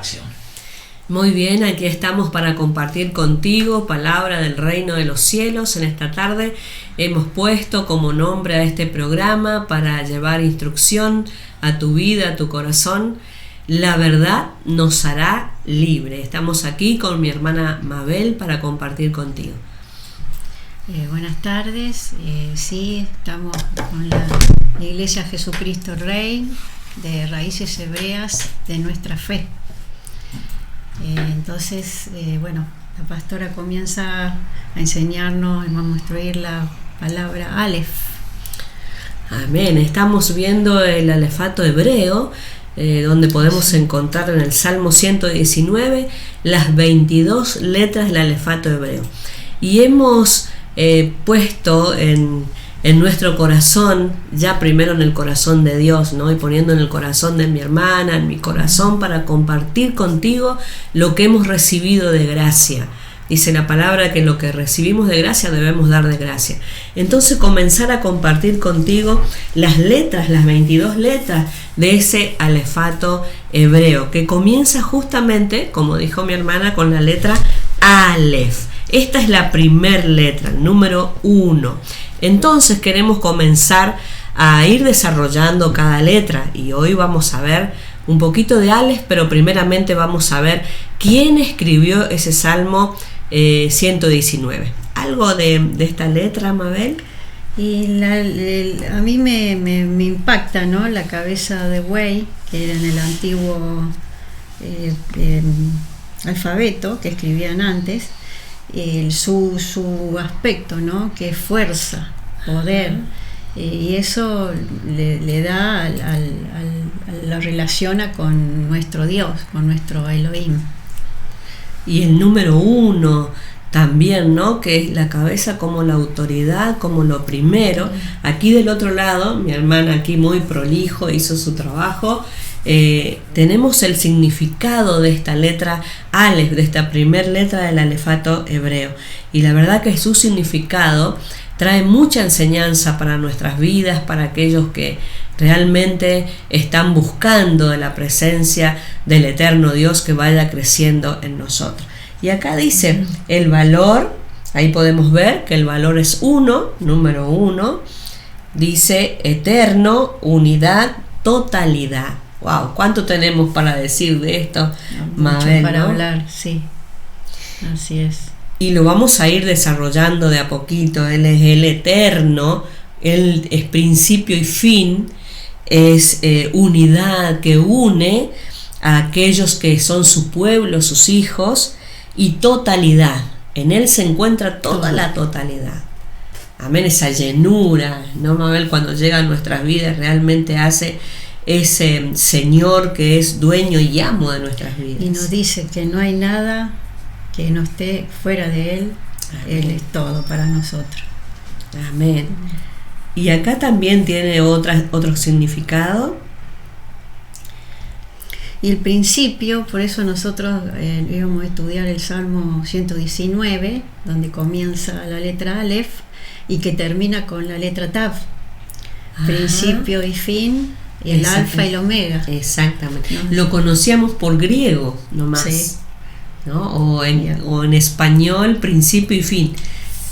acción. Muy bien, aquí estamos para compartir contigo palabra del reino de los cielos. En esta tarde hemos puesto como nombre a este programa para llevar instrucción a tu vida, a tu corazón. La verdad nos hará libre. Estamos aquí con mi hermana Mabel para compartir contigo. Buenas tardes, sí, estamos con la Iglesia Jesucristo Rey de Raíces Hebreas de nuestra fe. Entonces, la pastora comienza a enseñarnos, vamos a instruir la palabra Aleph. Amén, estamos viendo el alefato hebreo, donde podemos encontrar en el Salmo 119 las 22 letras del alefato hebreo. Y hemos puesto en nuestro corazón, ya primero en el corazón de Dios, ¿no? Y poniendo en el corazón de mi hermana, en mi corazón, para compartir contigo lo que hemos recibido de gracia. Dice la palabra que lo que recibimos de gracia debemos dar de gracia. Entonces comenzar a compartir contigo las letras, las 22 letras de ese alefato hebreo, que comienza justamente, como dijo mi hermana, con la letra Aleph. Esta es la primer letra, el número 1. Entonces queremos comenzar a ir desarrollando cada letra y hoy vamos a ver un poquito de Aleph, pero primeramente vamos a ver quién escribió ese Salmo 119. ¿Algo de esta letra, Mabel? Y a mí me impacta, ¿no? La cabeza de buey, que era en el antiguo alfabeto que escribían antes. Su aspecto, ¿no? Que es fuerza, poder, y eso le da lo relaciona con nuestro Dios, con nuestro Elohim. Y el número 1 también, ¿no? Que es la cabeza como la autoridad, como lo primero. Aquí del otro lado, mi hermana aquí muy prolijo hizo su trabajo. Tenemos el significado de esta letra Aleph, de esta primer letra del alefato hebreo, y la verdad que su significado trae mucha enseñanza para nuestras vidas, para aquellos que realmente están buscando de la presencia del eterno Dios que vaya creciendo en nosotros. Y acá dice el valor, ahí podemos ver que el valor es 1, número 1, dice eterno, unidad, totalidad. Wow, ¿cuánto tenemos para decir de esto, Mabel? Para ¿no? hablar, sí, así es. Y lo vamos a ir desarrollando de a poquito. Él es el eterno, Él es principio y fin, es unidad que une a aquellos que son su pueblo, sus hijos, y totalidad. En Él se encuentra toda la totalidad. Amén, esa llenura, ¿no, Mabel? Cuando llega a nuestras vidas realmente hace ese Señor que es dueño y amo de nuestras vidas. Y nos dice que no hay nada que no esté fuera de Él. Amén. Él es todo para nosotros. Amén. Y acá también tiene otro significado. Y el principio, por eso nosotros íbamos a estudiar el Salmo 119, donde comienza la letra Aleph y que termina con la letra Tav. Principio y fin. Y el alfa y el omega. Exactamente. ¿No? Lo conocíamos por griego nomás, sí. ¿No? O en español, principio y fin.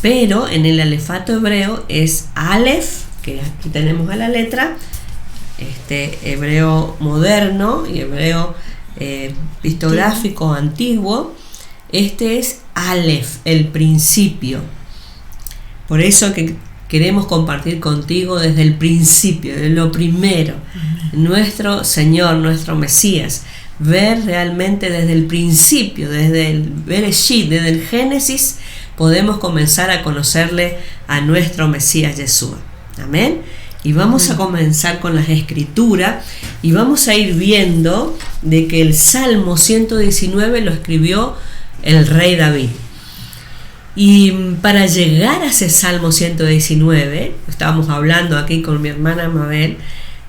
Pero en el alefato hebreo es Aleph, que aquí tenemos a la letra, hebreo moderno y hebreo pictográfico antiguo. Este es Aleph, el principio. Por eso que queremos compartir contigo desde el principio, de lo primero, nuestro Señor, nuestro Mesías, ver realmente desde el principio, desde el Bereshit, desde el Génesis, podemos comenzar a conocerle a nuestro Mesías Yeshua. Amén. Y vamos a comenzar con las escrituras y vamos a ir viendo de que el Salmo 119 lo escribió el rey David. Y para llegar a ese Salmo 119, estábamos hablando aquí con mi hermana Mabel,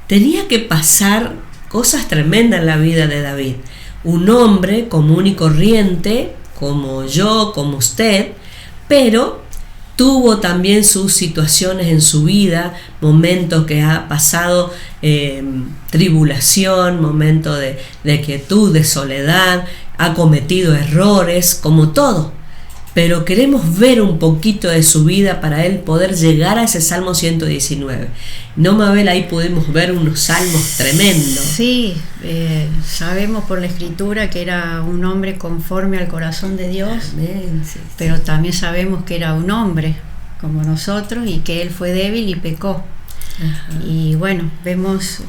tenía que pasar cosas tremendas en la vida de David. Un hombre común y corriente, como yo, como usted, pero tuvo también sus situaciones en su vida, momentos que ha pasado tribulación, momentos de quietud, de soledad, ha cometido errores, como todo. Pero queremos ver un poquito de su vida para él poder llegar a ese Salmo 119. No, Mabel, ahí podemos ver unos salmos tremendos. Sí, sabemos por la Escritura que era un hombre conforme al corazón de Dios. Amén, sí, pero también sabemos que era un hombre como nosotros y que él fue débil y pecó. Ajá. Y bueno, vemos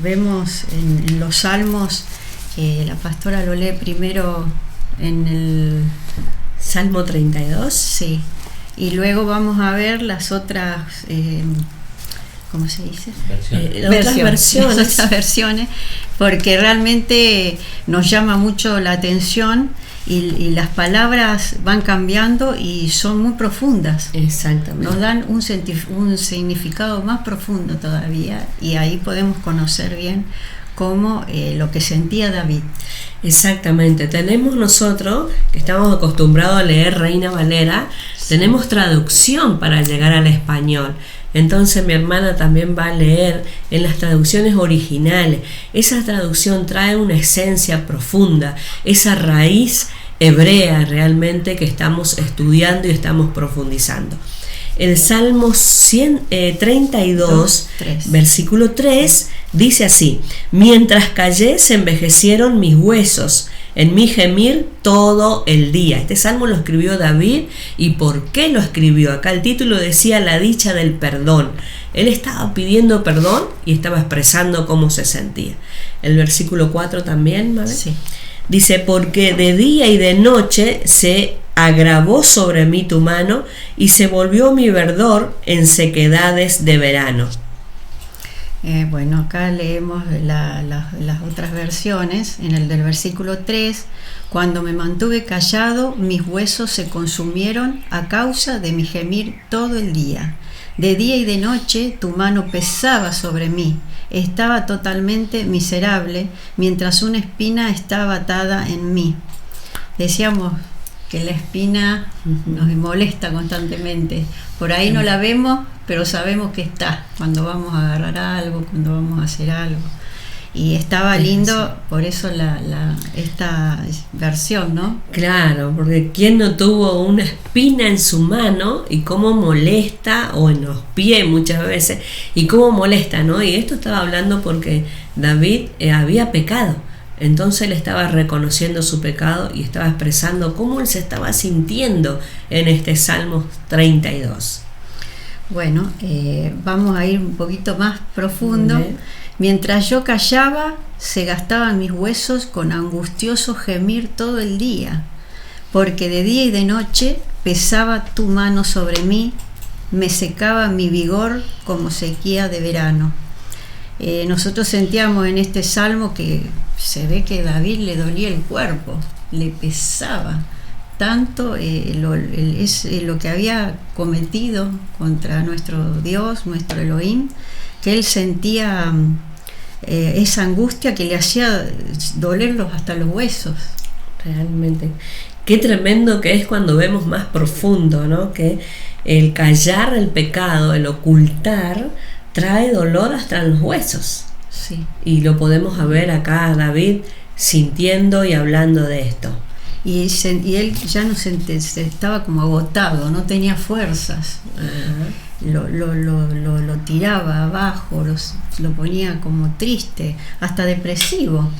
en los salmos, la pastora lo lee primero en el Salmo 32. Sí, y luego vamos a ver las otras, ¿cómo se dice? Otras versiones. Las otras versiones, porque realmente nos llama mucho la atención y las palabras van cambiando y son muy profundas. Exactamente. Nos dan un significado más profundo todavía y ahí podemos conocer bien cómo lo que sentía David. Exactamente, tenemos nosotros, que estamos acostumbrados a leer Reina Valera, tenemos traducción para llegar al español. Entonces mi hermana también va a leer en las traducciones originales. Esa traducción trae una esencia profunda, esa raíz hebrea realmente que estamos estudiando y estamos profundizando. El Salmo 32, versículo 3, dice así: mientras callé se envejecieron mis huesos, en mi gemir todo el día. Este salmo lo escribió David. ¿Y por qué lo escribió? Acá el título decía la dicha del perdón. Él estaba pidiendo perdón y estaba expresando cómo se sentía. El versículo 4 también, ¿vale? Sí. Dice: porque de día y de noche se agravó sobre mí tu mano y se volvió mi verdor en sequedades de verano. Bueno, acá leemos las otras versiones. En el del versículo 3, cuando me mantuve callado, mis huesos se consumieron a causa de mi gemir todo el día. De día y de noche tu mano pesaba sobre mí. Estaba totalmente miserable, mientras una espina estaba atada en mí. Decíamos que la espina nos molesta constantemente. Por ahí no la vemos, pero sabemos que está cuando vamos a agarrar algo, cuando vamos a hacer algo. Y estaba lindo, por eso esta versión, ¿no? Claro, porque ¿quién no tuvo una espina en su mano y cómo molesta, o en los pies muchas veces, y cómo molesta, ¿no? Y esto estaba hablando porque David había pecado. Entonces él estaba reconociendo su pecado y estaba expresando cómo él se estaba sintiendo en este Salmo 32. Bueno, vamos a ir un poquito más profundo. Mientras yo callaba, se gastaban mis huesos con angustioso gemir todo el día, porque de día y de noche pesaba tu mano sobre mí, me secaba mi vigor como sequía de verano. Nosotros sentíamos en este salmo que se ve que David le dolía el cuerpo, le pesaba tanto lo que había cometido contra nuestro Dios, nuestro Elohim, que él sentía esa angustia que le hacía dolerlos hasta los huesos. Realmente, qué tremendo que es cuando vemos más profundo, ¿no? Que el callar el pecado, el ocultar, trae dolor hasta los huesos. Sí. Y lo podemos ver acá a David sintiendo y hablando de esto. Y él ya no se estaba como agotado, no tenía fuerzas. Lo tiraba abajo, lo ponía como triste, hasta depresivo.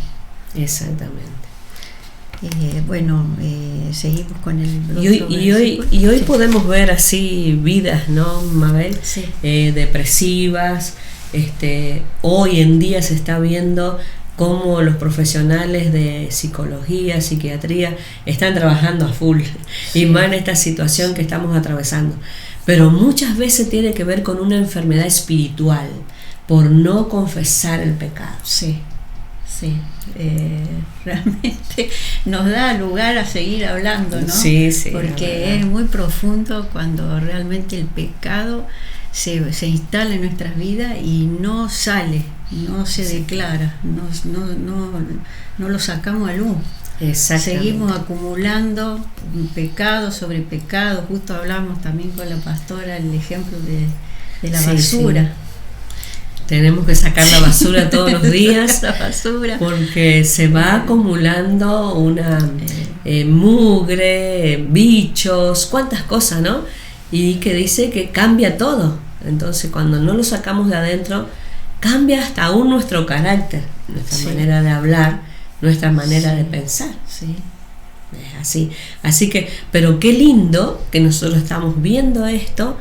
Exactamente. Seguimos con el y hoy podemos ver así vidas, ¿no, Mabel? Sí. Depresivas. Hoy en día se está viendo cómo los profesionales de psicología, psiquiatría están trabajando a full, sí, y más en esta situación que estamos atravesando. Pero muchas veces tiene que ver con una enfermedad espiritual por no confesar el pecado. Sí. Sí, realmente nos da lugar a seguir hablando, ¿no? Sí, porque es muy profundo cuando realmente el pecado se instala en nuestras vidas y no sale, no se declara, no lo sacamos a luz. Seguimos acumulando pecado sobre pecado. Justo hablamos también con la pastora el ejemplo de la basura. Sí. Tenemos que sacar la basura todos los días, la basura, porque se va acumulando una mugre, bichos, cuántas cosas, ¿no? Y que dice que cambia todo. Entonces, cuando no lo sacamos de adentro, cambia hasta aún nuestro carácter, nuestra manera de hablar, nuestra manera de pensar. Sí. Es así. Así que, pero qué lindo que nosotros estamos viendo esto.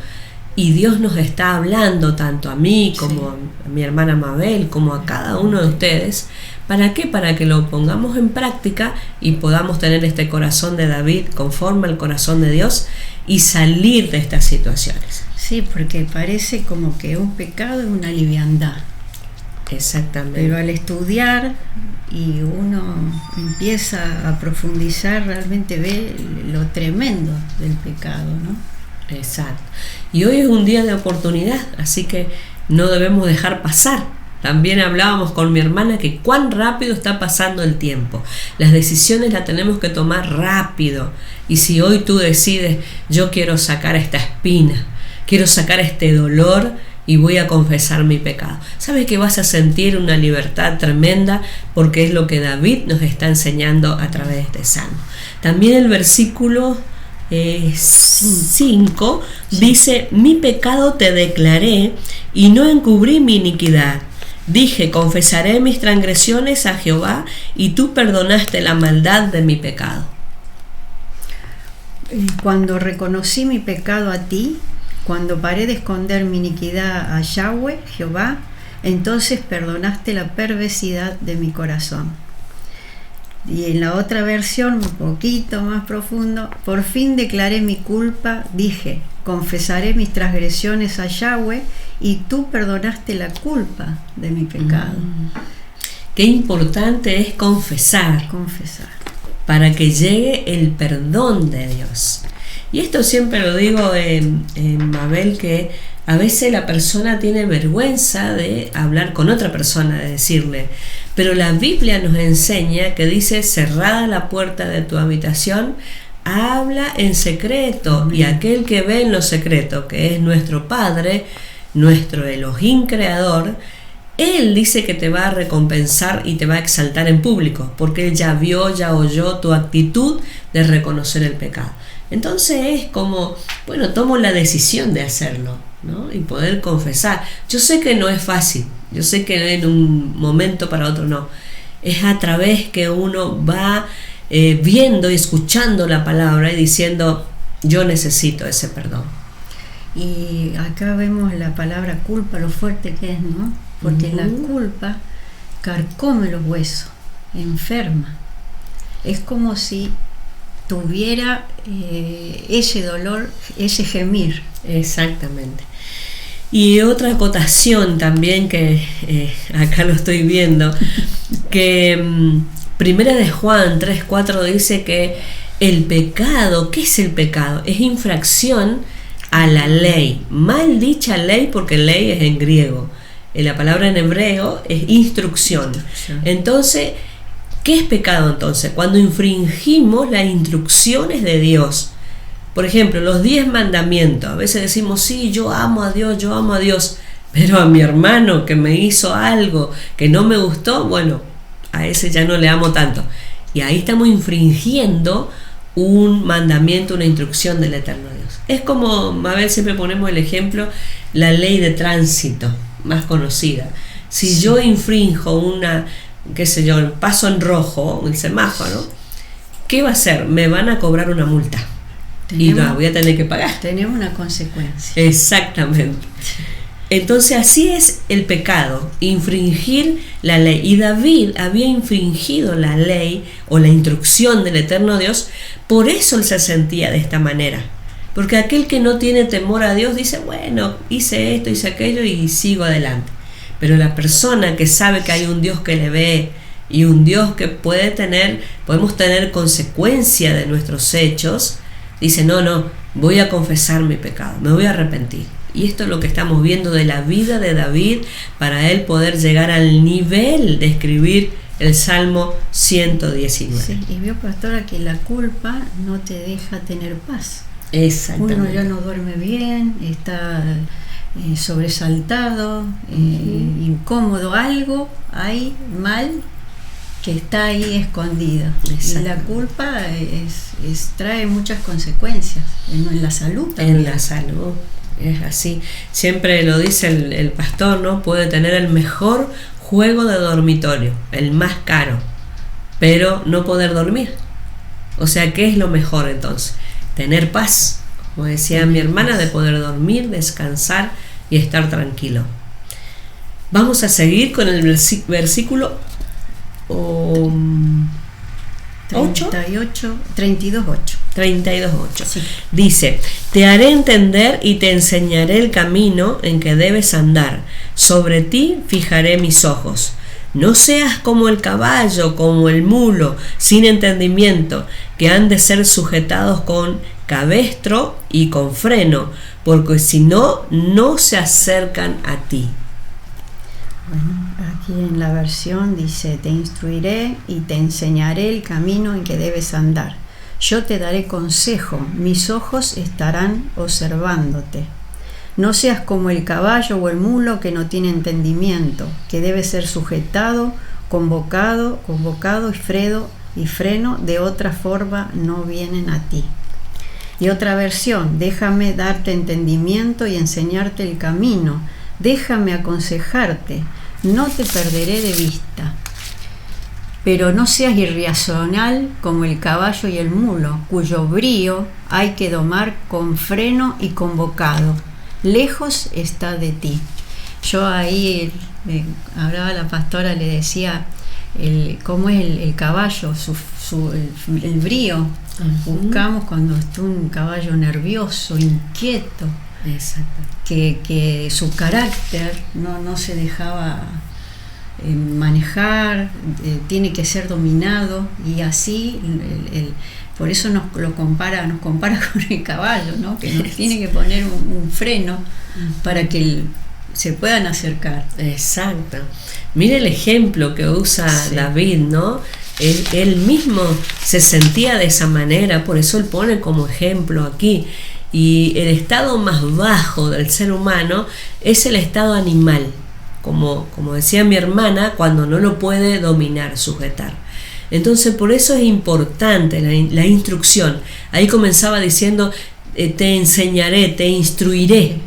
Y Dios nos está hablando tanto a mí como a mi hermana Mabel, como a cada uno de ustedes. ¿Para qué? Para que lo pongamos en práctica y podamos tener este corazón de David conforme al corazón de Dios y salir de estas situaciones. Sí, porque parece como que un pecado es una liviandad. Exactamente. Pero al estudiar y uno empieza a profundizar, realmente ve lo tremendo del pecado, ¿no? Exacto. Y hoy es un día de oportunidad, así que no debemos dejar pasar. También hablábamos con mi hermana que cuán rápido está pasando el tiempo. Las decisiones las tenemos que tomar rápido. Y si hoy tú decides, yo quiero sacar esta espina, quiero sacar este dolor y voy a confesar mi pecado, sabes que vas a sentir una libertad tremenda, porque es lo que David nos está enseñando a través de este salmo. También el versículo 5 dice: mi pecado te declaré y no encubrí mi iniquidad. Dije, confesaré mis transgresiones a Jehová, y tú perdonaste la maldad de mi pecado. Cuando reconocí mi pecado a ti, cuando paré de esconder mi iniquidad a Yahweh, Jehová, entonces perdonaste la perversidad de mi corazón. Y en la otra versión, un poquito más profundo: por fin declaré mi culpa, dije, confesaré mis transgresiones a Yahweh, y tú perdonaste la culpa de mi pecado. Qué importante es confesar. Para que llegue el perdón de Dios. Y esto siempre lo digo en Mabel, que a veces la persona tiene vergüenza de hablar con otra persona, de decirle, pero la Biblia nos enseña que dice: cerrada la puerta de tu habitación, habla en secreto. Y aquel que ve en lo secreto, que es nuestro Padre, nuestro Elohim creador, Él dice que te va a recompensar y te va a exaltar en público, porque Él ya vio, ya oyó tu actitud de reconocer el pecado. Entonces es como, bueno, tomo la decisión de hacerlo, ¿no? Y poder confesar. Yo sé que no es fácil, yo sé que en un momento para otro no. Es a través que uno va viendo y escuchando la palabra y diciendo: yo necesito ese perdón. Y acá vemos la palabra culpa, lo fuerte que es, ¿no? Porque la culpa carcome los huesos, enferma. Es como si tuviera ese dolor, ese gemir. Exactamente. Y otra acotación también que acá lo estoy viendo, que Primera de Juan 3:4 dice que el pecado, ¿qué es el pecado? Es infracción a la ley, mal dicha ley, porque ley es en griego. La palabra en hebreo es instrucción. Entonces, ¿qué es pecado entonces? Cuando infringimos las instrucciones de Dios. Por ejemplo, los 10 mandamientos. A veces decimos: sí, yo amo a Dios, pero a mi hermano que me hizo algo que no me gustó, bueno, a ese ya no le amo tanto. Y ahí estamos infringiendo un mandamiento, una instrucción del eterno Dios. Es como, a ver, siempre ponemos el ejemplo, la ley de tránsito más conocida. Si yo infrinjo una, qué sé yo, el paso en rojo, el semáforo, ¿qué va a hacer? Me van a cobrar una multa y no, voy a tener que pagar. Tenemos una consecuencia. Exactamente. Entonces así es el pecado, infringir la ley. Y David había infringido la ley o la instrucción del eterno Dios, por eso él se sentía de esta manera. Porque aquel que no tiene temor a Dios dice: bueno, hice esto, hice aquello y sigo adelante. Pero la persona que sabe que hay un Dios que le ve y un Dios que podemos tener consecuencia de nuestros hechos, dice: no, voy a confesar mi pecado, me voy a arrepentir. Y esto es lo que estamos viendo de la vida de David, para él poder llegar al nivel de escribir el Salmo 119. Sí, y vio, pastora, que la culpa no te deja tener paz. Exactamente. Uno ya no duerme bien, está sobresaltado, incómodo, algo hay mal que está ahí escondido. Y la culpa trae muchas consecuencias en la salud también. En la salud, es así. Siempre lo dice el pastor, ¿no? Puede tener el mejor juego de dormitorio, el más caro, pero no poder dormir. O sea, ¿qué es lo mejor entonces? Tener paz, como decía mi hermana, de poder dormir, descansar y estar tranquilo. Vamos a seguir con el versículo 32:8. 32:8. Sí. Dice: te haré entender y te enseñaré el camino en que debes andar. Sobre ti fijaré mis ojos. No seas como el caballo, como el mulo, sin entendimiento, que han de ser sujetados con cabestro y con freno, porque si no, no se acercan a ti. Bueno, aquí en la versión dice: te instruiré y te enseñaré el camino en que debes andar. Yo te daré consejo, mis ojos estarán observándote. No seas como el caballo o el mulo que no tiene entendimiento, que debe ser sujetado, convocado y freno, de otra forma no vienen a ti. Y otra versión: déjame darte entendimiento y enseñarte el camino, déjame aconsejarte, no te perderé de vista. Pero no seas irracional como el caballo y el mulo, cuyo brío hay que domar con freno y convocado. Lejos está de ti. Yo ahí hablaba a la pastora, le decía cómo es el caballo, el brío. Buscamos cuando está un caballo nervioso, inquieto. Exacto. Que su carácter no se dejaba manejar, tiene que ser dominado, y así por eso nos compara con el caballo, ¿no? Que nos tiene que poner un freno para que se puedan acercar. Exacto. Mire el ejemplo que usa David, ¿no? Él mismo se sentía de esa manera, por eso él pone como ejemplo aquí. Y el estado más bajo del ser humano es el estado animal, como decía mi hermana, cuando no lo puede dominar, sujetar. Entonces por eso es importante la instrucción. Ahí comenzaba diciendo: te enseñaré, te instruiré.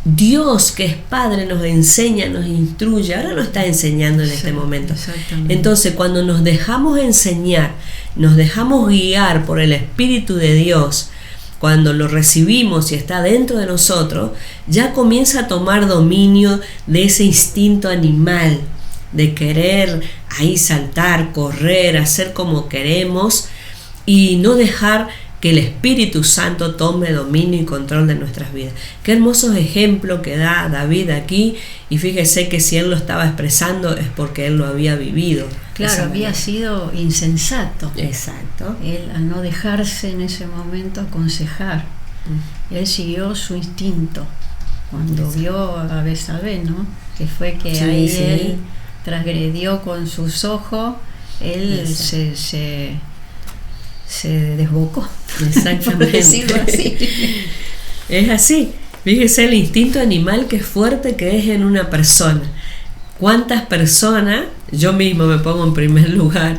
Dios, que es Padre, nos enseña, nos instruye. Ahora nos está enseñando en este momento. Entonces cuando nos dejamos enseñar, nos dejamos guiar por el Espíritu de Dios, cuando lo recibimos y está dentro de nosotros, ya comienza a tomar dominio de ese instinto animal, de querer ahí saltar, correr, hacer como queremos, y no dejar que el Espíritu Santo tome dominio y control de nuestras vidas. Qué hermosos ejemplos que da David aquí, y fíjese que si él lo estaba expresando es porque él lo había vivido. Claro, había sido insensato. Exacto. Él, al no dejarse en ese momento aconsejar, él siguió su instinto. Cuando vio a Betsabé, ¿no? Que fue que él transgredió con sus ojos, él se desbocó. Exactamente. Por decirlo así. Es así. Fíjese el instinto animal que fuerte que es en una persona. ¿Cuántas personas, yo mismo me pongo en primer lugar,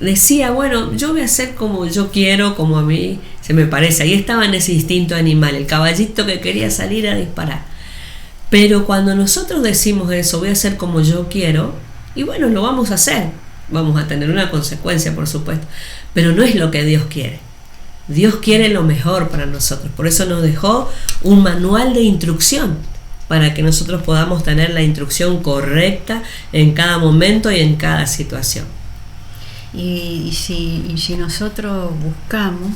decía, bueno, yo voy a hacer como yo quiero, como a mí se me parece? Ahí estaba en ese instinto animal, el caballito que quería salir a disparar. Pero cuando nosotros decimos eso, voy a hacer como yo quiero, y bueno, lo vamos a hacer. Vamos a tener una consecuencia, por supuesto, pero no es lo que Dios quiere. Dios quiere lo mejor para nosotros. Por eso nos dejó un manual de instrucción, para que nosotros podamos tener la instrucción correcta en cada momento y en cada situación. Y si nosotros buscamos,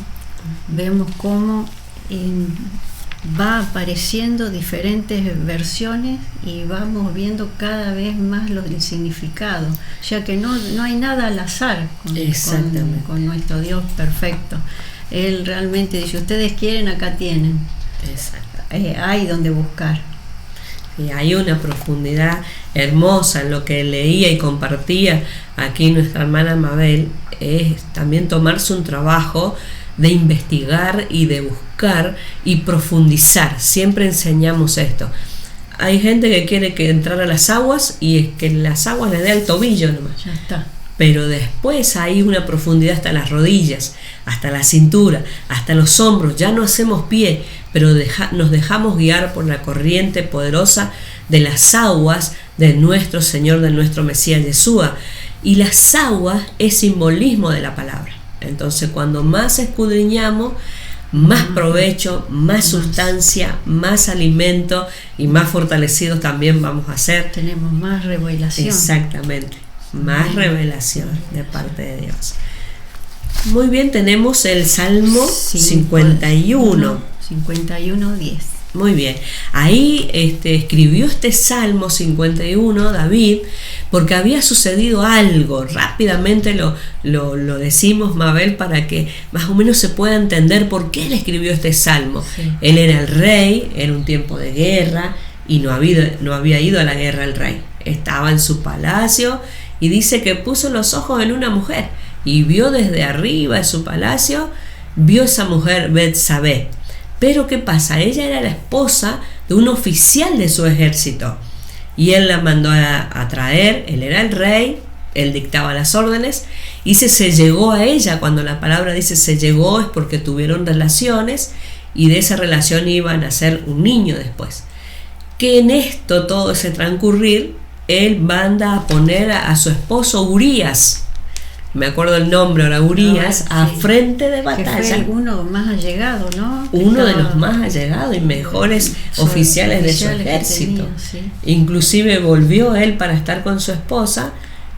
vemos cómo va apareciendo diferentes versiones y vamos viendo cada vez más el significado, ya que no hay nada al azar con nuestro Dios perfecto. Él realmente dice: ustedes quieren, acá tienen. Exacto. Hay donde buscar. Y hay una profundidad hermosa en lo que leía y compartía aquí nuestra hermana Mabel es también tomarse un trabajo de investigar y de buscar y profundizar. Siempre enseñamos esto. Hay gente que quiere que entrar a las aguas y es que las aguas le dé al tobillo nomás. Ya está. Pero después hay una profundidad hasta las rodillas, hasta la cintura, hasta los hombros. Ya no hacemos pie, pero nos dejamos guiar por la corriente poderosa de las aguas de nuestro Señor, de nuestro Mesías Yeshua. Y las aguas es simbolismo de la palabra. Entonces, cuando más escudriñamos, más provecho, más sustancia, más alimento y más fortalecidos también vamos a ser. Tenemos más revelación. Exactamente, más revelación de parte de Dios. Muy bien, tenemos el Salmo 51. 51:10. Muy bien, ahí escribió este Salmo 51 David porque había sucedido algo. Rápidamente lo decimos, Mabel, para que más o menos se pueda entender por qué él escribió este Salmo. Sí. Él era el rey, era un tiempo de guerra y no había ido a la guerra el rey. Estaba en su palacio y dice que puso los ojos en una mujer y vio desde arriba de su palacio, vio esa mujer Betsabé. Pero ¿qué pasa? Ella era la esposa de un oficial de su ejército y él la mandó a traer. Él era el rey, él dictaba las órdenes y se llegó a ella. Cuando la palabra dice se llegó es porque tuvieron relaciones y de esa relación iban a ser un niño después. Que en esto, todo ese transcurrir, él manda a poner a su esposo Urías, me acuerdo el nombre ahora, Urías, a frente de batalla. Que fue uno más allegado, ¿no? Uno de los más allegados y mejores oficiales de su ejército. Tenía, sí. Inclusive volvió él para estar con su esposa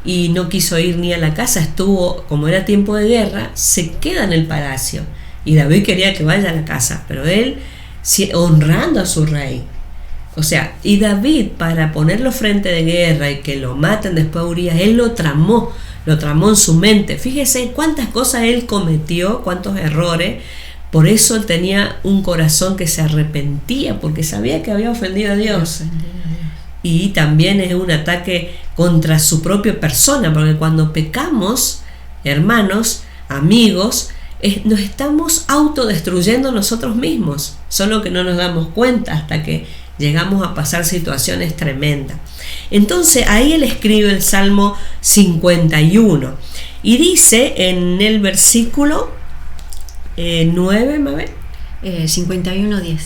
y no quiso ir ni a la casa. Estuvo, como era tiempo de guerra, se queda en el palacio. Y David quería que vaya a la casa, pero él honrando a su rey. O sea, y David, para ponerlo frente de guerra y que lo maten después a Urías, él lo tramó en su mente. Fíjese cuántas cosas él cometió, cuántos errores. Por eso él tenía un corazón que se arrepentía, porque sabía que había ofendido a Dios. Y también es un ataque contra su propia persona, porque cuando pecamos, hermanos, amigos, nos estamos autodestruyendo nosotros mismos, solo que no nos damos cuenta hasta que llegamos a pasar situaciones tremendas. Entonces ahí él escribe el Salmo 51 y dice en el versículo 9, Mabel. 51:10.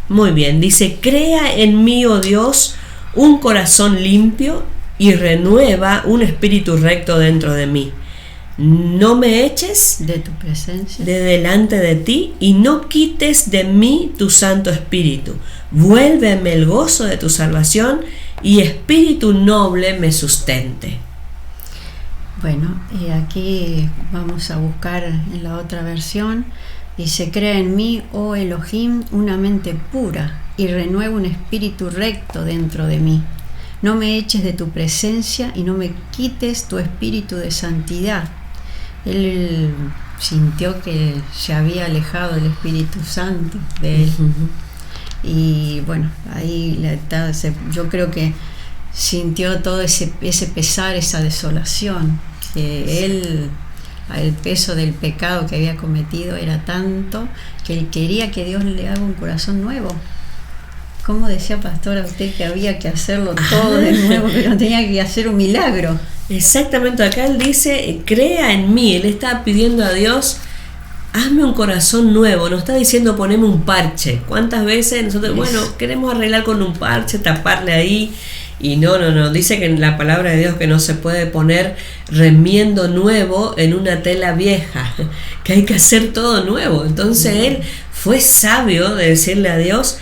Muy bien, dice: crea en mí, oh Dios, un corazón limpio y renueva un espíritu recto dentro de mí. No me eches de tu presencia de delante de ti y no quites de mí tu Santo Espíritu. Vuélveme el gozo de tu salvación y espíritu noble me sustente. Bueno, aquí vamos a buscar en la otra versión. Dice: crea en mí, oh Elohim, una mente pura y renueva un espíritu recto dentro de mí. No me eches de tu presencia y no me quites tu espíritu de santidad. Él sintió que se había alejado del Espíritu Santo de él. Y bueno, ahí yo creo que sintió todo ese pesar, esa desolación, que el peso del pecado que había cometido era tanto que él quería que Dios le haga un corazón nuevo. ¿Cómo decía pastora usted que había que hacerlo todo de nuevo, que no tenía que hacer un milagro? Exactamente, acá él dice: crea en mí. Él está pidiendo a Dios: hazme un corazón nuevo. No está diciendo poneme un parche. ¿Cuántas veces nosotros, queremos arreglar con un parche, taparle ahí? Y no, dice que en la palabra de Dios que no se puede poner remiendo nuevo en una tela vieja, que hay que hacer todo nuevo. Entonces él fue sabio de decirle a Dios: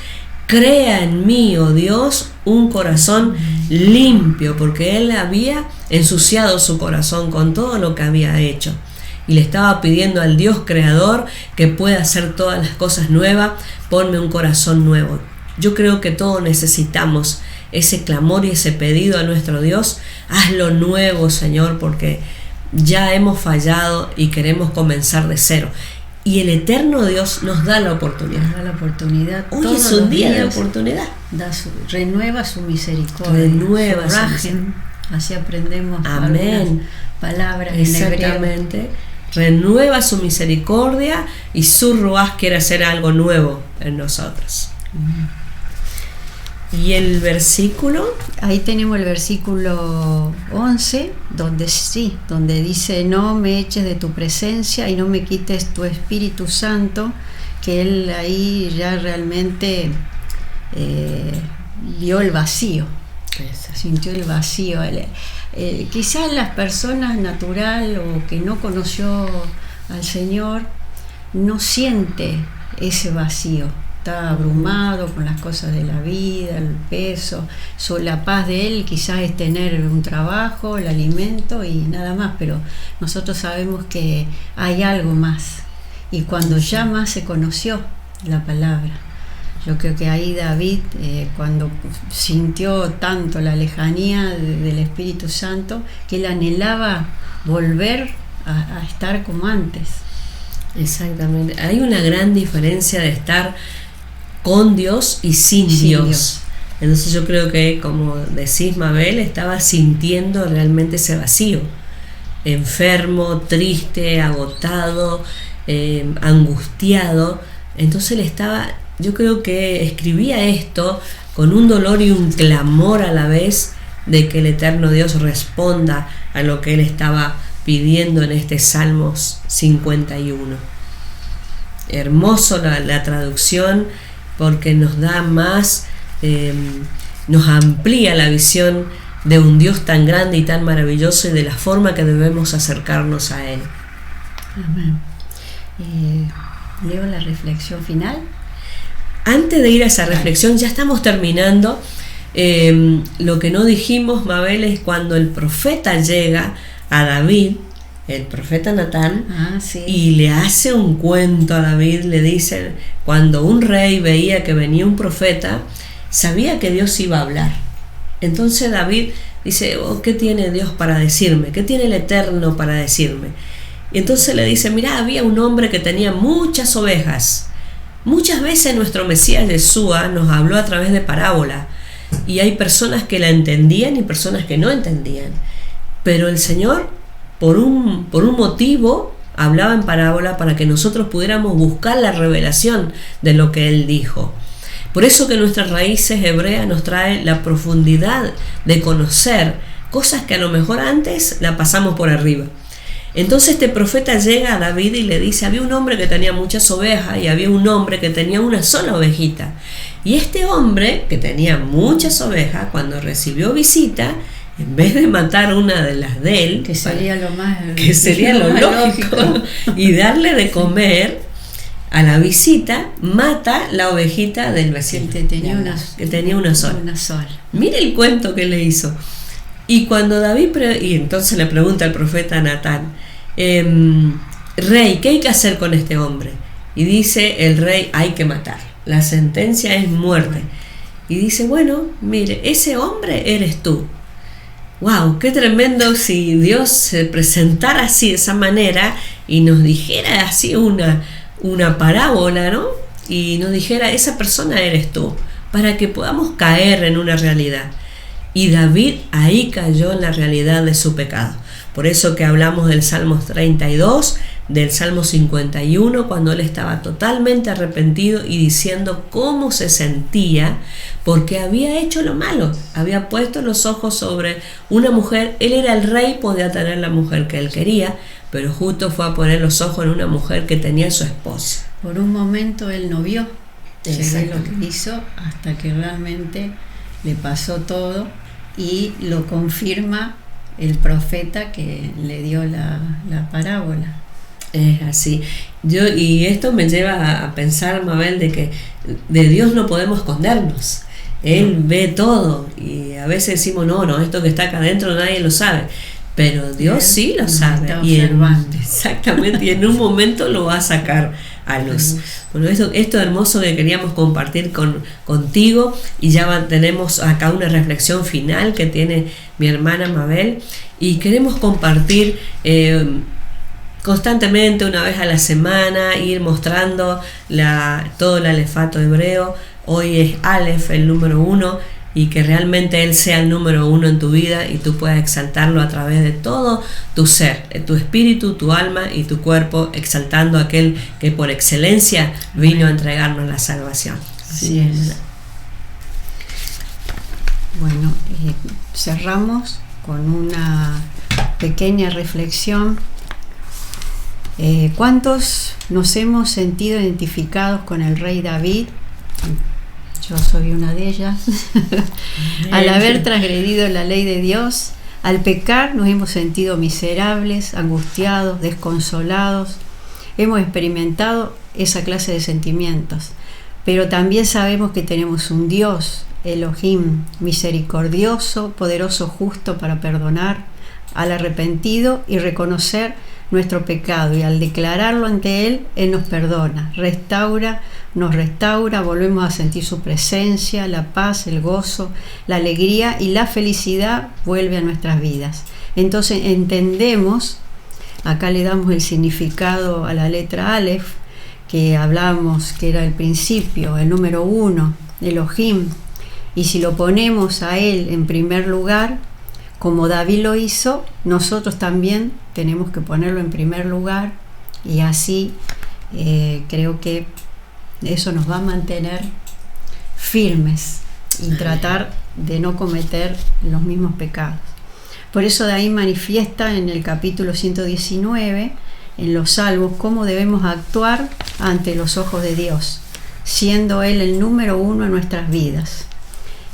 crea en mí, oh Dios, un corazón limpio, porque él había ensuciado su corazón con todo lo que había hecho. Y le estaba pidiendo al Dios creador que pueda hacer todas las cosas nuevas: ponme un corazón nuevo. Yo creo que todos necesitamos ese clamor y ese pedido a nuestro Dios: hazlo nuevo, Señor, porque ya hemos fallado y queremos comenzar de cero. Y el eterno Dios nos da la oportunidad. Nos da la oportunidad. Hoy es un día de oportunidad. Renueva su misericordia. Renueva su su misericordia. Así aprendemos amén. Palabras exactamente. En hebreo. Renueva su misericordia y su ruaj quiere hacer algo nuevo en nosotros. Y el versículo, ahí tenemos el versículo 11, donde dice: no me eches de tu presencia y no me quites tu Espíritu Santo, que él ahí ya realmente vio el vacío, sintió el vacío. Quizás las personas natural o que no conoció al Señor no siente ese vacío. Está abrumado con las cosas de la vida, el peso, la paz de él quizás es tener un trabajo, el alimento y nada más, pero nosotros sabemos que hay algo más. Y cuando ya más se conoció la palabra, yo creo que ahí David, cuando sintió tanto la lejanía del Espíritu Santo, que él anhelaba volver a estar como antes. Exactamente. Hay una gran diferencia de estar con Dios y sin Dios. Entonces yo creo que, como decís, Mabel, estaba sintiendo realmente ese vacío, enfermo, triste, agotado, angustiado. Entonces él estaba, yo creo que escribía esto con un dolor y un clamor a la vez de que el eterno Dios responda a lo que él estaba pidiendo en este Salmos 51. Hermoso la traducción, porque nos da más, nos amplía la visión de un Dios tan grande y tan maravilloso y de la forma que debemos acercarnos a Él. Amén. Leo la reflexión final. Antes de ir a esa reflexión, ya estamos terminando. Lo que no dijimos, Mabel, es cuando el profeta llega a David, el profeta Natán, sí. Y le hace un cuento a David. Le dice, cuando un rey veía que venía un profeta, sabía que Dios iba a hablar. Entonces David dice: ¿qué tiene Dios para decirme? ¿Qué tiene el Eterno para decirme? Y entonces le dice: mira, había un hombre que tenía muchas ovejas. Muchas veces nuestro Mesías Yeshua nos habló a través de parábola, y hay personas que la entendían y personas que no entendían, pero el Señor por un motivo hablaba en parábola para que nosotros pudiéramos buscar la revelación de lo que Él dijo. Por eso que nuestras raíces hebreas nos trae la profundidad de conocer cosas que a lo mejor antes la pasamos por arriba. Entonces este profeta llega a David y le dice: había un hombre que tenía muchas ovejas y había un hombre que tenía una sola ovejita. Y este hombre que tenía muchas ovejas, cuando recibió visita, en vez de matar una de las de él, que sería lo lógico, y darle de comer a la visita, mata la ovejita del vecino, que tenía una sola. Mire el cuento que le hizo. Y cuando David, y entonces le pregunta al profeta Natán: rey, ¿qué hay que hacer con este hombre? Y dice el rey: hay que matar, la sentencia es muerte. Y dice: bueno, mire, ese hombre eres tú. ¡Wow! ¡Qué tremendo si Dios se presentara así, de esa manera, y nos dijera así una parábola, ¿no? Y nos dijera: esa persona eres tú, para que podamos caer en una realidad. Y David ahí cayó en la realidad de su pecado. Por eso que hablamos del Salmo 32, del Salmo 51, cuando él estaba totalmente arrepentido y diciendo cómo se sentía, porque había hecho lo malo, había puesto los ojos sobre una mujer. Él era el rey, podía tener la mujer que él quería, pero justo fue a poner los ojos en una mujer que tenía su esposa. Por un momento él no vio lo que hizo, hasta que realmente le pasó todo y lo confirma el profeta que le dio la parábola. Es así. Y esto me lleva a pensar, Mabel, de que de Dios no podemos escondernos. Él ve todo, y a veces decimos: no, esto que está acá adentro nadie lo sabe, pero Dios sí lo sabe, exactamente, y en un momento lo va a sacar a luz. Bueno, esto hermoso que queríamos compartir contigo, y ya tenemos acá una reflexión final que tiene mi hermana Mabel, y queremos compartir constantemente, una vez a la semana, ir mostrando todo el alefato hebreo. Hoy es Aleph, el número 1, y que realmente Él sea el número 1 en tu vida y tú puedas exaltarlo a través de todo tu ser, tu espíritu, tu alma y tu cuerpo, exaltando a aquel que por excelencia vino a entregarnos la salvación. Así es. Bueno, cerramos con una pequeña reflexión. ¿Cuántos nos hemos sentido identificados con el rey David? Yo soy una de ellas. Al haber transgredido la ley de Dios, al pecar nos hemos sentido miserables, angustiados, desconsolados. Hemos experimentado esa clase de sentimientos. Pero también sabemos que tenemos un Dios, Elohim, misericordioso, poderoso, justo para perdonar al arrepentido y reconocer nuestro pecado, y al declararlo ante Él, Él nos perdona, nos restaura, volvemos a sentir su presencia, la paz, el gozo, la alegría y la felicidad vuelve a nuestras vidas. Entonces entendemos, acá le damos el significado a la letra Aleph, que hablamos que era el principio, el número 1, Elohim, y si lo ponemos a Él en primer lugar, como David lo hizo, nosotros también tenemos que ponerlo en primer lugar, y así creo que eso nos va a mantener firmes y tratar de no cometer los mismos pecados. Por eso de ahí manifiesta en el capítulo 119, en los Salmos, cómo debemos actuar ante los ojos de Dios, siendo Él el número 1 en nuestras vidas.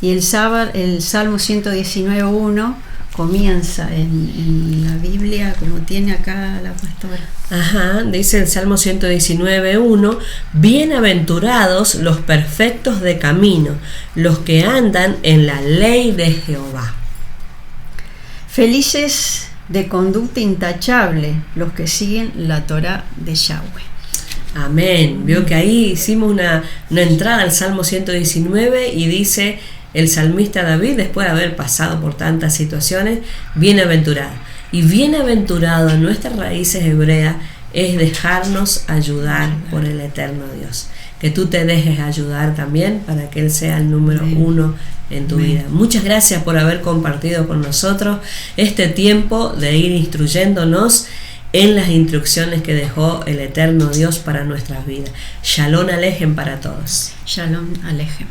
Y el Salmo 119.1 comienza en la Biblia, como tiene acá la pastora. Ajá, dice el Salmo 119.1: bienaventurados los perfectos de camino, los que andan en la ley de Jehová. Felices de conducta intachable los que siguen la Torá de Yahweh. Amén. Vio que ahí hicimos una entrada al Salmo 119 y dice el salmista David, después de haber pasado por tantas situaciones, bienaventurado. Y bienaventurado en nuestras raíces hebreas es dejarnos ayudar por el eterno Dios. Que tú te dejes ayudar también para que Él sea el número 1 en tu vida. Muchas gracias por haber compartido con nosotros este tiempo de ir instruyéndonos en las instrucciones que dejó el eterno Dios para nuestras vidas. Shalom Alejem para todos. Shalom Alejem.